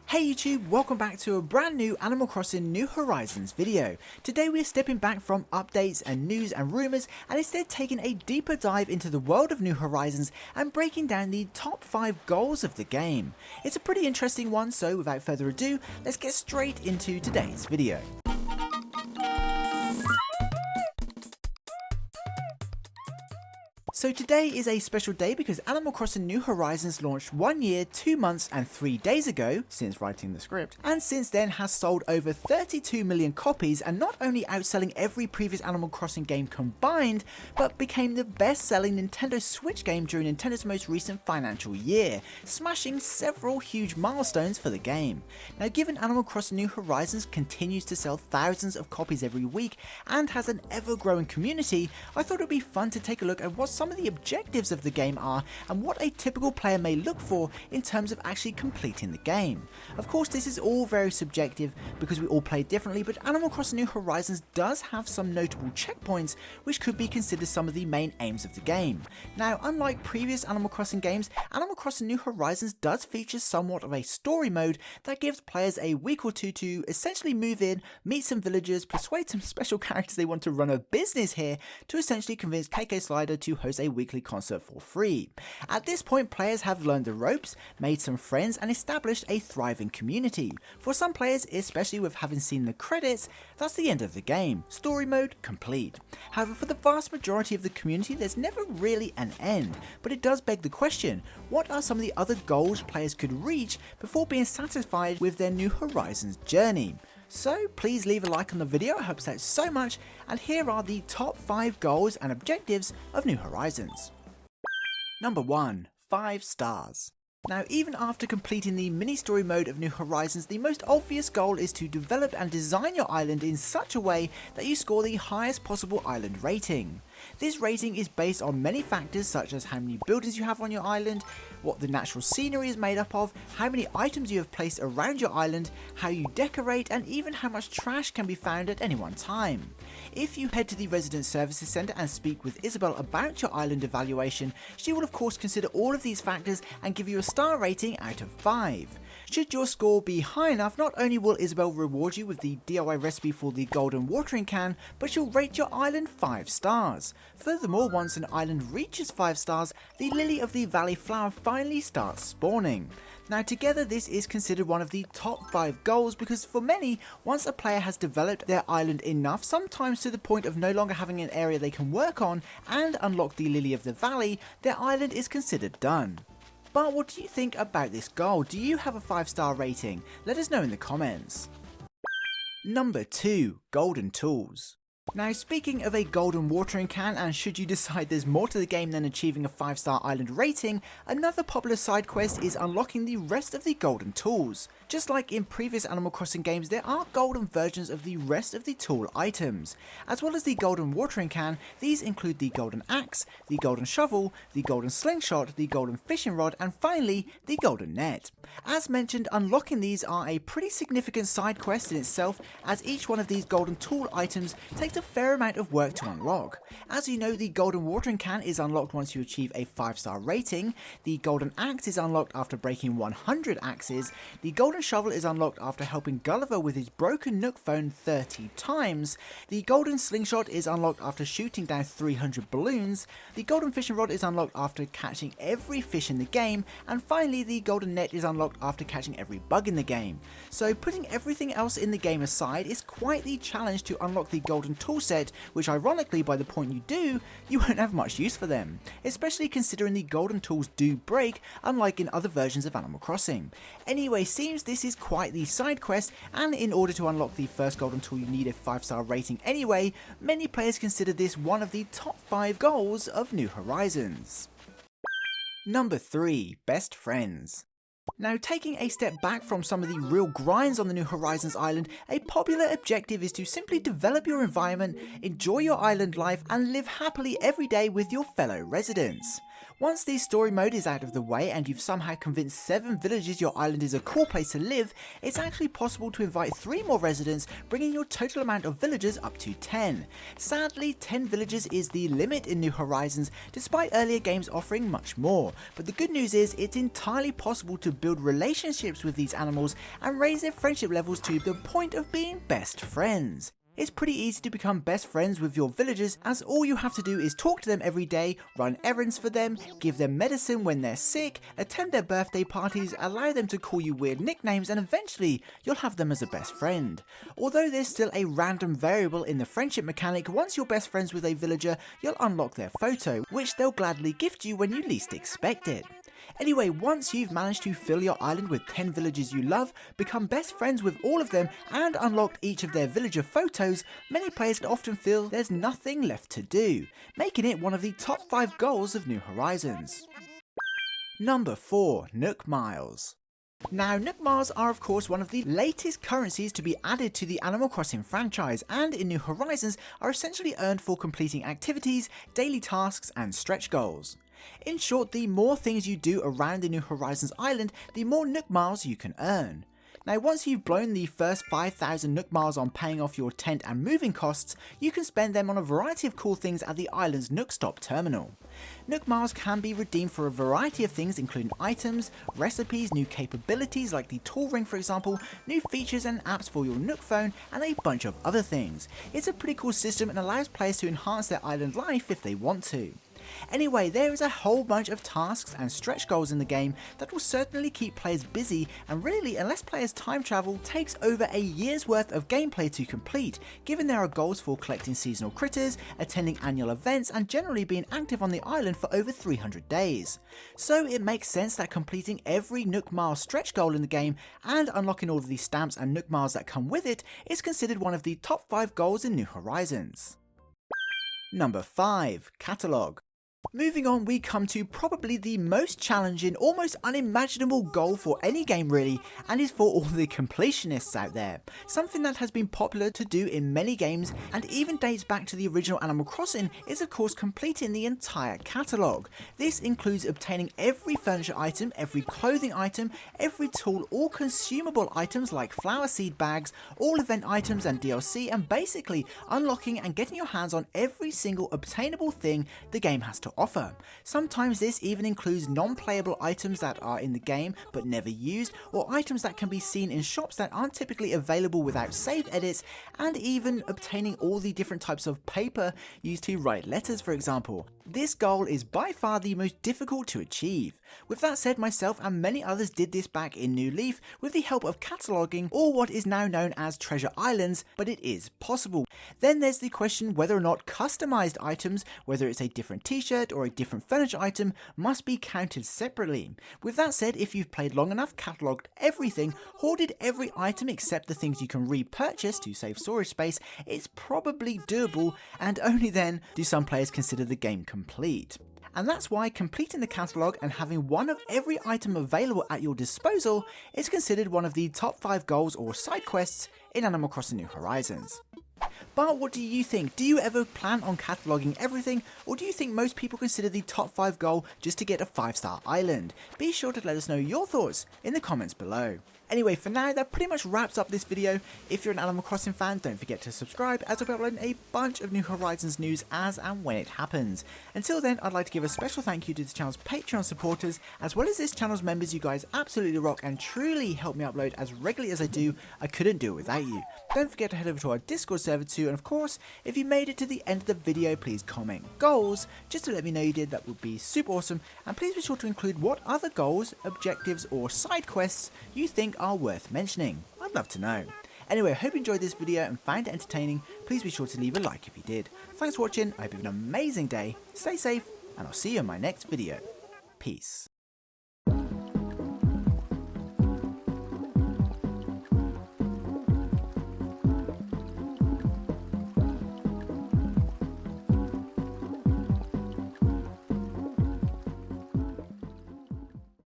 Hey YouTube, welcome back to a brand new Animal Crossing New Horizons video. Today we're stepping back from updates and news and rumours and instead taking a deeper dive into the world of New Horizons and breaking down the top 5 goals of the game. It's a pretty interesting one, so without further ado, let's get straight into today's video. So today is a special day because Animal Crossing New Horizons launched 1 year, 2 months and 3 days ago, since writing the script, and since then has sold over 32 million copies and not only outselling every previous Animal Crossing game combined, but became the best selling Nintendo Switch game during Nintendo's most recent financial year, smashing several huge milestones for the game. Now given Animal Crossing New Horizons continues to sell thousands of copies every week and has an ever growing community, I thought it would be fun to take a look at what some of the objectives of the game are and what a typical player may look for in terms of actually completing the game. Of course this is all very subjective because we all play differently, but Animal Crossing New Horizons does have some notable checkpoints which could be considered some of the main aims of the game. Now unlike previous Animal Crossing games, Animal Crossing New Horizons does feature somewhat of a story mode that gives players a week or two to essentially move in, meet some villagers, persuade some special characters they want to run a business here to essentially convince KK Slider to host a weekly concert for free. At this point players have learned the ropes, made some friends and established a thriving community. For some players, especially with having seen the credits, that's the end of the game. Story mode complete. However, for the vast majority of the community there's never really an end, but it does beg the question, what are some of the other goals players could reach before being satisfied with their New Horizons journey? So please leave a like on the video, it helps out so much, and here are the top 5 goals and objectives of New Horizons. Number 1. 5 stars. Now even after completing the mini story mode of New Horizons, the most obvious goal is to develop and design your island in such a way that you score the highest possible island rating. This rating is based on many factors such as how many buildings you have on your island, what the natural scenery is made up of, how many items you have placed around your island, how you decorate, and even how much trash can be found at any one time. If you head to the Resident Services Centre and speak with Isabel about your island evaluation, she will of course consider all of these factors and give you a star rating out of 5. Should your score be high enough, not only will Isabel reward you with the DIY recipe for the golden watering can, but she'll rate your island 5 stars. Furthermore, once an island reaches 5 stars, the Lily of the Valley flower finally starts spawning. Now together this is considered one of the top 5 goals because for many, once a player has developed their island enough, sometimes to the point of no longer having an area they can work on, and unlock the Lily of the Valley, their island is considered done. But what do you think about this goal? Do you have a 5-star rating? Let us know in the comments. Number 2. Golden Tools. Now speaking of a golden watering can, and should you decide there's more to the game than achieving a 5-star island rating, another popular side quest is unlocking the rest of the golden tools. Just like in previous Animal Crossing games, there are golden versions of the rest of the tool items. As well as the golden watering can, these include the golden axe, the golden shovel, the golden slingshot, the golden fishing rod, and finally the golden net. As mentioned, unlocking these are a pretty significant side quest in itself, as each one of these golden tool items takes a fair amount of work to unlock. As you know, the golden watering can is unlocked once you achieve a 5-star rating, the golden axe is unlocked after breaking 100 axes, the golden shovel is unlocked after helping Gulliver with his broken Nook phone 30 times, the golden slingshot is unlocked after shooting down 300 balloons, the golden fishing rod is unlocked after catching every fish in the game, and finally the golden net is unlocked after catching every bug in the game. So putting everything else in the game aside, it's quite the challenge to unlock the golden tool set, which ironically by the point you do, you won't have much use for them, especially considering the golden tools do break, unlike in other versions of Animal Crossing. Anyway, seems this is quite the side quest, and in order to unlock the first golden tool you need a 5-star rating anyway. Many players consider this one of the top 5 goals of New Horizons. Number 3. Best Friends. Now taking a step back from some of the real grinds on the New Horizons island, a popular objective is to simply develop your environment, enjoy your island life and live happily every day with your fellow residents. Once the story mode is out of the way and you've somehow convinced 7 villagers your island is a cool place to live, it's actually possible to invite 3 more residents, bringing your total amount of villagers up to 10. Sadly, 10 villagers is the limit in New Horizons, despite earlier games offering much more. But the good news is it's entirely possible to build relationships with these animals and raise their friendship levels to the point of being best friends. It's pretty easy to become best friends with your villagers, as all you have to do is talk to them every day, run errands for them, give them medicine when they're sick, attend their birthday parties, allow them to call you weird nicknames, and eventually you'll have them as a best friend. Although there's still a random variable in the friendship mechanic, once you're best friends with a villager, you'll unlock their photo, which they'll gladly gift you when you least expect it. Anyway, once you've managed to fill your island with 10 villagers you love, become best friends with all of them, and unlocked each of their villager photos, many players often feel there's nothing left to do, making it one of the top 5 goals of New Horizons. Number 4. Nook Miles. Now, Nook Miles are of course one of the latest currencies to be added to the Animal Crossing franchise, and in New Horizons are essentially earned for completing activities, daily tasks and stretch goals. In short, the more things you do around the New Horizons island, the more Nook Miles you can earn. Now, once you've blown the first 5,000 Nook Miles on paying off your tent and moving costs, you can spend them on a variety of cool things at the island's Nook Stop terminal. Nook Miles can be redeemed for a variety of things, including items, recipes, new capabilities like the tool ring for example, new features and apps for your Nook phone, and a bunch of other things. It's a pretty cool system and allows players to enhance their island life if they want to. Anyway, there is a whole bunch of tasks and stretch goals in the game that will certainly keep players busy, and really, unless players time travel, takes over a year's worth of gameplay to complete, given there are goals for collecting seasonal critters, attending annual events and generally being active on the island for over 300 days. So it makes sense that completing every Nook Mile stretch goal in the game and unlocking all of the stamps and Nook Miles that come with it is considered one of the top 5 goals in New Horizons. Number 5. Catalogue. Moving on, we come to probably the most challenging, almost unimaginable goal for any game really, and is for all the completionists out there. Something that has been popular to do in many games and even dates back to the original Animal Crossing is of course completing the entire catalogue. This includes obtaining every furniture item, every clothing item, every tool, all consumable items like flower seed bags, all event items and DLC, and basically unlocking and getting your hands on every single obtainable thing the game has to offer. Sometimes this even includes non-playable items that are in the game but never used, or items that can be seen in shops that aren't typically available without save edits, and even obtaining all the different types of paper used to write letters for example. This goal is by far the most difficult to achieve. With that said, myself and many others did this back in New Leaf with the help of cataloguing, or what is now known as treasure islands, but it is possible. Then there's the question whether or not customized items, whether it's a different t-shirt or a different furniture item, must be counted separately. With that said, if you've played long enough, catalogued everything, hoarded every item except the things you can repurchase to save storage space, it's probably doable, and only then do some players consider the game complete. And that's why completing the catalogue and having one of every item available at your disposal is considered one of the top 5 goals or side quests in Animal Crossing New Horizons. But what do you think? Do you ever plan on cataloguing everything, or do you think most people consider the top 5 goal just to get a 5-star island? Be sure to let us know your thoughts in the comments below. Anyway, for now, that pretty much wraps up this video. If you're an Animal Crossing fan, don't forget to subscribe, as I'll be uploading a bunch of New Horizons news as and when it happens. Until then, I'd like to give a special thank you to the channel's Patreon supporters, as well as this channel's members. You guys absolutely rock and truly help me upload as regularly as I do. I couldn't do it without you. Don't forget to head over to our Discord server too, and of course, if you made it to the end of the video, please comment goals, just to let me know you did. That would be super awesome, and please be sure to include what other goals, objectives or side quests you think are worth mentioning. I'd love to know. Anyway, I hope you enjoyed this video and found it entertaining. Please be sure to leave a like if you did. Thanks for watching, I hope you have an amazing day, stay safe, and I'll see you in my next video. Peace.